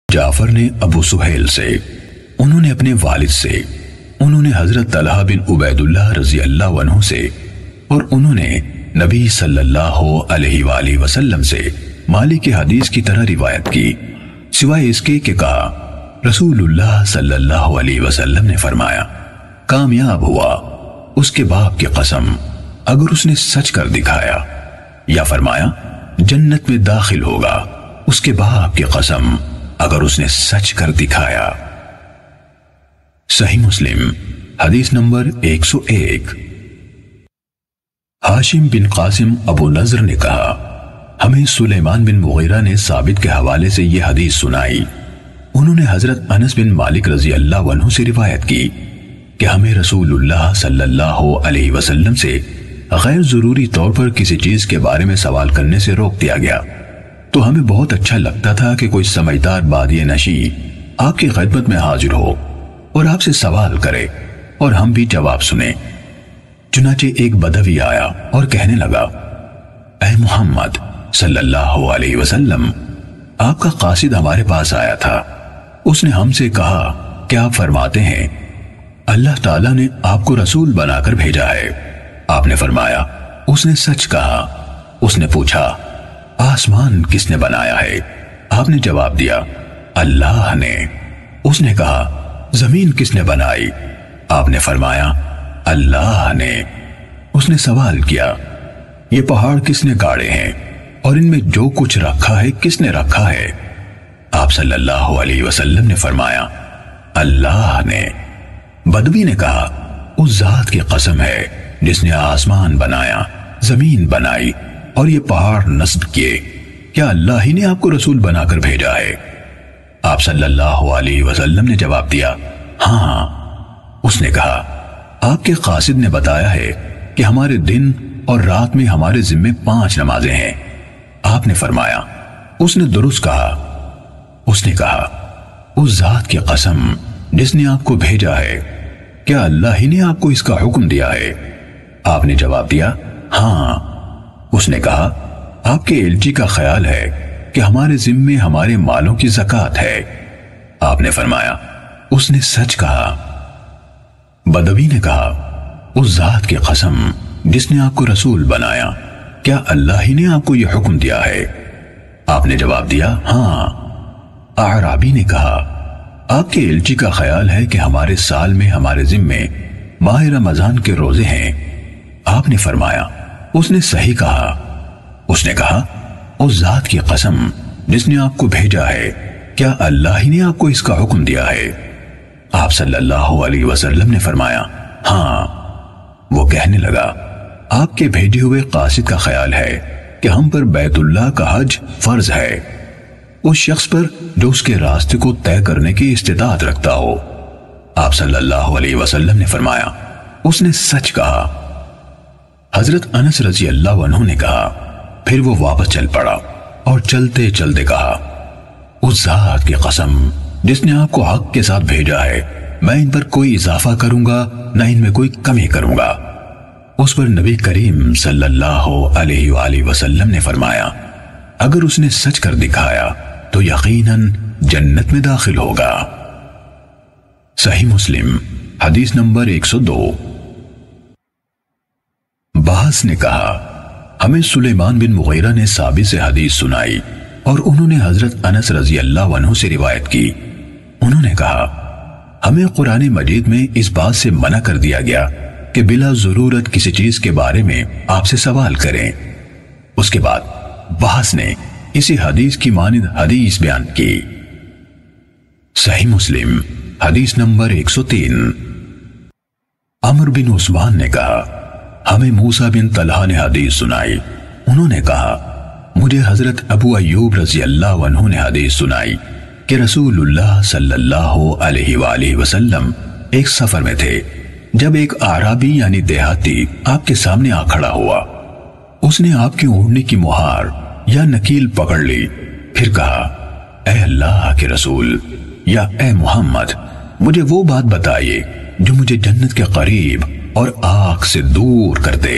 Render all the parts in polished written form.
جعفر نے ابو سہیل سے، انہوں نے اپنے والد سے، انہوں نے حضرت طلحہ بن عبید اللہ رضی اللہ عنہ سے، اور انہوں نے نبی صلی اللہ علیہ وآلہ وسلم سے مالک کی حدیث کی طرح روایت کی، سوائے اس کے کہ کہا رسول اللہ صلی اللہ علیہ وسلم نے فرمایا کامیاب ہوا اس کے باپ کی قسم اگر اس نے سچ کر دکھایا، یا فرمایا جنت میں داخل ہوگا اس کے باپ کی قسم اگر اس نے سچ کر دکھایا۔ صحیح مسلم حدیث نمبر 101۔ ہاشم بن قاسم ابو نضر نے کہا ہمیں سلیمان بن مغیرہ نے ثابت کے حوالے سے یہ حدیث سنائی، انہوں نے حضرت انس بن مالک رضی اللہ عنہ سے روایت کی کہ ہمیں رسول اللہ صلی اللہ علیہ وسلم سے غیر ضروری طور پر کسی چیز کے بارے میں سوال کرنے سے روک دیا گیا، تو ہمیں بہت اچھا لگتا تھا کہ کوئی سمجھدار بادی نشین آپ کی خدمت میں حاضر ہو اور آپ سے سوال کرے اور ہم بھی جواب سنیں۔ چنانچہ ایک بدوی آیا اور کہنے لگا اے محمد صلی اللہ علیہ وسلم، آپ کا قاصد ہمارے پاس آیا تھا، اس نے ہم سے کہا کہ آپ فرماتے ہیں اللہ تعالیٰ نے آپ کو رسول بنا کر بھیجا ہے۔ آپ نے فرمایا اس نے سچ کہا۔ اس نے پوچھا آسمان کس نے بنایا ہے؟ آپ نے جواب دیا اللہ نے۔ اس نے کہا زمین کس نے بنائی؟ آپ نے فرمایا اللہ نے۔ اس نے سوال کیا یہ پہاڑ کس نے گاڑے ہیں اور ان میں جو کچھ رکھا ہے کس نے رکھا ہے؟ آپ صلی اللہ علیہ وسلم نے فرمایا اللہ نے۔ بدوی نے کہا اس ذات کی قسم ہے جس نے آسمان بنایا، زمین بنائی اور یہ پہاڑ نصب کیے، کیا اللہ ہی نے آپ کو رسول بنا کر بھیجا ہے؟ آپ صلی اللہ علیہ وسلم نے جواب دیا ہاں۔ اس نے کہا آپ کے قاصد نے بتایا ہے کہ ہمارے دن اور رات میں ہمارے ذمے 5 نمازیں ہیں۔ آپ نے فرمایا اس نے درست کہا۔ اس نے کہا اس ذات کی قسم جس نے آپ کو بھیجا ہے، کیا اللہ ہی نے آپ کو اس کا حکم دیا ہے؟ آپ نے جواب دیا ہاں۔ اس نے کہا آپ کے الچی کا خیال ہے کہ ہمارے ذمے ہمارے مالوں کی زکوٰۃ ہے؟ آپ نے فرمایا اس نے سچ کہا۔ بدوی نے کہا اس ذات کی قسم جس نے آپ کو رسول بنایا، کیا اللہ ہی نے آپ کو یہ حکم دیا ہے؟ آپ نے جواب دیا ہاں۔ اعرابی نے کہا آپ کے الچی کا خیال ہے کہ ہمارے سال میں ہمارے ذمے ماہ رمضان کے روزے ہیں؟ آپ نے فرمایا اس نے صحیح کہا۔ اس نے کہا اس ذات کی قسم جس نے آپ کو بھیجا ہے، کیا اللہ ہی نے آپ کو اس کا حکم دیا ہے؟ آپ صلی اللہ علیہ وسلم نے فرمایا ہاں۔ وہ کہنے لگا آپ کے بھیجے ہوئے قاصد کا خیال ہے کہ ہم پر بیت اللہ کا حج فرض ہے، اس شخص پر جو اس کے راستے کو طے کرنے کی استطاعت رکھتا ہو۔ آپ صلی اللہ علیہ وسلم نے فرمایا اس نے سچ کہا۔ حضرت انس رضی اللہ عنہ نے کہا پھر وہ واپس چل پڑا اور چلتے چلتے کہا اس ذات کی قسم جس نے آپ کو حق کے ساتھ بھیجا ہے، میں ان پر کوئی اضافہ کروں گا نہ ان میں کوئی کمی کروں گا۔ اس پر نبی کریم صلی اللہ علیہ وآلہ وسلم نے فرمایا اگر اس نے سچ کر دکھایا تو یقیناً جنت میں داخل ہوگا۔ صحیح مسلم حدیث نمبر 102۔ باس نے کہا ہمیں سلیمان بن مغیرہ نے ثابت سے حدیث سنائی اور انہوں نے حضرت انس رضی اللہ عنہ سے روایت کی، انہوں نے کہا ہمیں قرآن مجید میں اس بات سے منع کر دیا گیا کہ بلا ضرورت کسی چیز کے بارے میں آپ سے سوال کریں۔ اس کے بعد باس نے اسی حدیث کی مانند حدیث بیان کی۔ صحیح مسلم حدیث نمبر 103۔ عمر بن عثمان نے کہا ہمیں موسیٰ بن طلحہ نے حدیث سنائی، انہوں نے کہا مجھے حضرت ابو ایوب رضی اللہ عنہ نے حدیث سنائی کہ رسول اللہ صلی اللہ علیہ وآلہ وسلم ایک سفر میں تھے، جب ایک اعرابی یعنی دیہاتی آپ کے سامنے آ کھڑا ہوا، اس نے آپ کی اونٹنی کی مہار یا نکیل پکڑ لی، پھر کہا اے اللہ کے رسول یا اے محمد مجھے وہ بات بتائیے جو مجھے جنت کے قریب اور آگ سے دور کر دے۔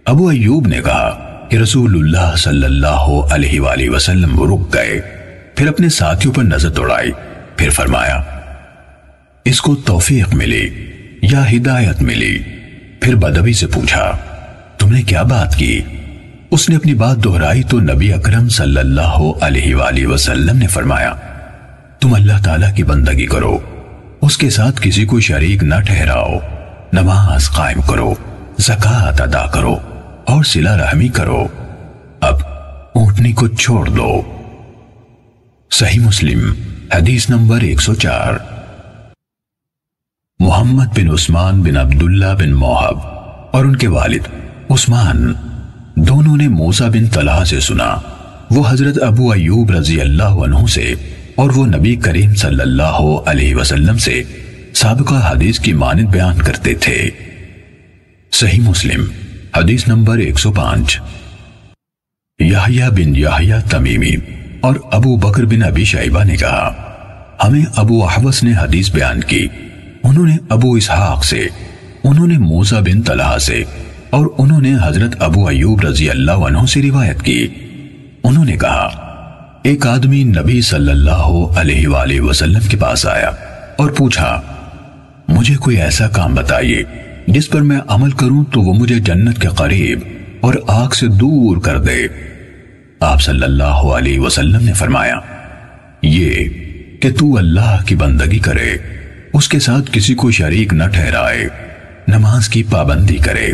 ابو ایوب نے کہا کہ رسول اللہ صلی اللہ علیہ وآلہ وسلم رک گئے، پھر اپنے ساتھیوں پر نظر دوڑائی، پھر فرمایا اس کو توفیق ملی یا ہدایت ملی؟ پھر بدوی سے پوچھا تم نے کیا بات کی؟ اس نے اپنی بات دہرائی تو نبی اکرم صلی اللہ علیہ وآلہ وسلم نے فرمایا تم اللہ تعالیٰ کی بندگی کرو، اس کے ساتھ کسی کو شریک نہ ٹھہراؤ، نماز قائم کرو، زکوٰۃ ادا کرو اور صلہ رحمی کرو، اب اونٹنی کو چھوڑ دو۔ صحیح مسلم حدیث نمبر 104۔ محمد بن عثمان بن عبداللہ بن موہب اور ان کے والد عثمان دونوں نے موسیٰ بن طلحہ سے سنا، وہ حضرت ابو ایوب رضی اللہ عنہ سے اور وہ نبی کریم صلی اللہ علیہ وسلم سے سابقہ حدیث کی مانند بیان کرتے تھے۔ صحیح مسلم حدیث نمبر 105۔ یحییٰ بن یحییٰ تمیمی اور ابو بکر بن ابی شیبہ نے کہا ہمیں ابو احوص نے حدیث بیان کی، انہوں نے ابو اسحاق سے، انہوں نے موسیٰ بن طلحہ سے اور انہوں نے حضرت ابو ایوب رضی اللہ عنہ سے روایت کی۔ انہوں نے کہا ایک آدمی نبی صلی اللہ علیہ وآلہ وسلم کے پاس آیا اور پوچھا مجھے کوئی ایسا کام بتائیے جس پر میں عمل کروں تو وہ مجھے جنت کے قریب اور آگ سے دور کر دے۔ آپ صلی اللہ علیہ وسلم نے فرمایا یہ کہ تو اللہ کی بندگی کرے، اس کے ساتھ کسی کو شریک نہ ٹھہرائے، نماز کی پابندی کرے،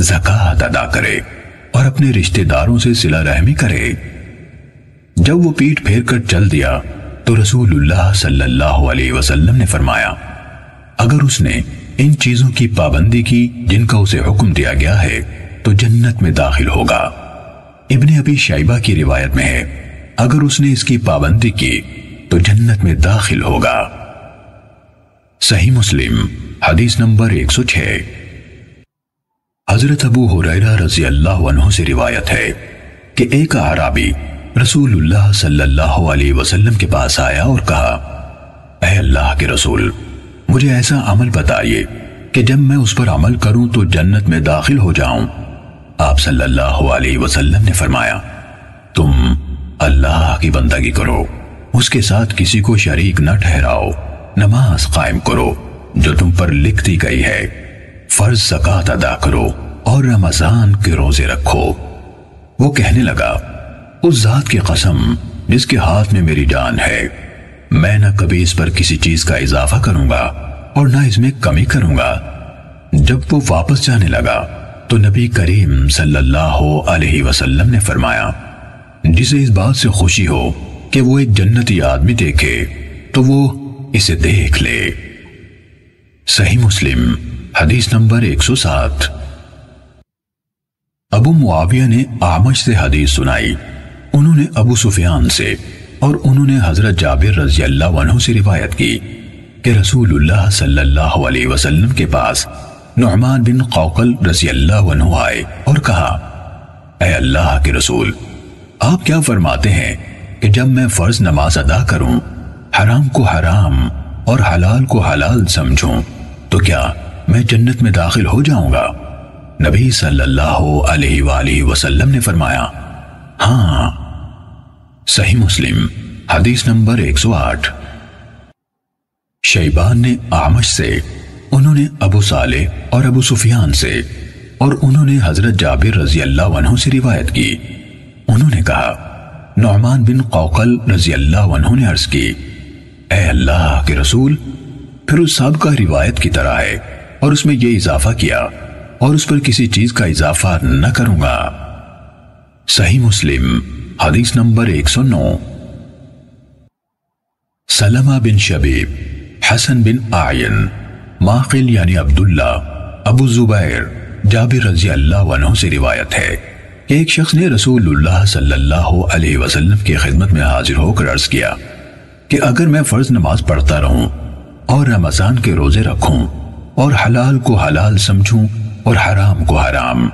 زکوٰۃ ادا کرے اور اپنے رشتہ داروں سے صلہ رحمی کرے۔ جب وہ پیٹھ پھیر کر چل دیا تو رسول اللہ صلی اللہ علیہ وسلم نے فرمایا اگر اس نے ان چیزوں کی پابندی کی جن کا اسے حکم دیا گیا ہے تو جنت میں داخل ہوگا۔ ابن ابی شیبہ کی روایت میں ہے اگر اس نے اس کی پابندی کی تو جنت میں داخل ہوگا۔ صحیح مسلم حدیث نمبر 106۔ حضرت ابو ہریرہ رضی اللہ عنہ سے روایت ہے کہ ایک اعرابی رسول اللہ صلی اللہ علیہ وسلم کے پاس آیا اور کہا اے اللہ کے رسول مجھے ایسا عمل بتائیے کہ جب میں اس پر عمل کروں تو جنت میں داخل ہو جاؤں۔ آپ صلی اللہ علیہ وسلم نے فرمایا تم اللہ کی بندگی کرو، اس کے ساتھ کسی کو شریک نہ ٹھہراؤ، نماز قائم کرو جو تم پر لکھ دی گئی ہے، فرض زکوٰۃ ادا کرو اور رمضان کے روزے رکھو۔ وہ کہنے لگا اس ذات کی قسم جس کے ہاتھ میں میری جان ہے میں نہ کبھی اس پر کسی چیز کا اضافہ کروں گا اور نہ اس میں کمی کروں گا۔ جب وہ واپس جانے لگا تو نبی کریم صلی اللہ علیہ وسلم نے فرمایا جسے اس بات سے خوشی ہو کہ وہ ایک جنتی آدمی دیکھے تو وہ اسے دیکھ لے۔ صحیح مسلم حدیث نمبر 107۔ ابو معاویہ نے اعمش سے حدیث سنائی، انہوں نے ابو سفیان سے اور انہوں نے حضرت جابر رضی اللہ عنہ سے روایت کی کہ رسول اللہ صلی اللہ علیہ وسلم کے پاس نعمان بن قوقل رضی اللہ عنہ آئے اور کہا اے اللہ کے رسول آپ کیا فرماتے ہیں کہ جب میں فرض نماز ادا کروں، حرام کو حرام اور حلال کو حلال سمجھوں تو کیا میں جنت میں داخل ہو جاؤں گا؟ نبی صلی اللہ علیہ وآلہ وسلم نے فرمایا ہاں۔ صحیح مسلم حدیث نمبر 108۔ شیبان نے اعمش سے، انہوں نے ابو صالح اور ابو سفیان سے اور انہوں نے حضرت جابر رضی اللہ عنہ سے روایت کی، انہوں نے کہا نعمان بن قوقل رضی اللہ عنہ نے عرض کی اے اللہ کے رسول، پھر اس سابقہ روایت کی طرح ہے اور اس میں یہ اضافہ کیا اور اس پر کسی چیز کا اضافہ نہ کروں گا۔ صحیح مسلم حدیث نمبر 109۔ سلمہ بن شبیب، حسن بن اعین، ماقل یعنی عبداللہ، ابو زبیر، جابر رضی اللہ عنہ سے روایت ہے کہ ایک شخص نے رسول اللہ صلی اللہ علیہ وسلم کی خدمت میں حاضر ہو کر عرض کیا کہ اگر میں فرض نماز پڑھتا رہوں اور رمضان کے روزے رکھوں اور حلال کو حلال سمجھوں اور حرام کو حرام،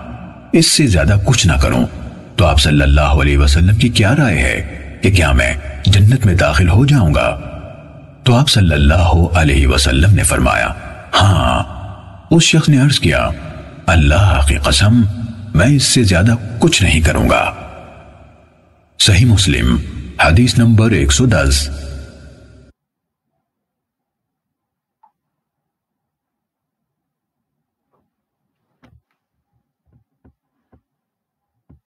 اس سے زیادہ کچھ نہ کروں تو آپ صلی اللہ علیہ وسلم کی کیا رائے ہے کہ کیا میں جنت میں داخل ہو جاؤں گا؟ تو آپ صلی اللہ علیہ وسلم نے فرمایا ہاں۔ اس شخص نے عرض کیا اللہ کی قسم میں اس سے زیادہ کچھ نہیں کروں گا۔ صحیح مسلم حدیث نمبر 110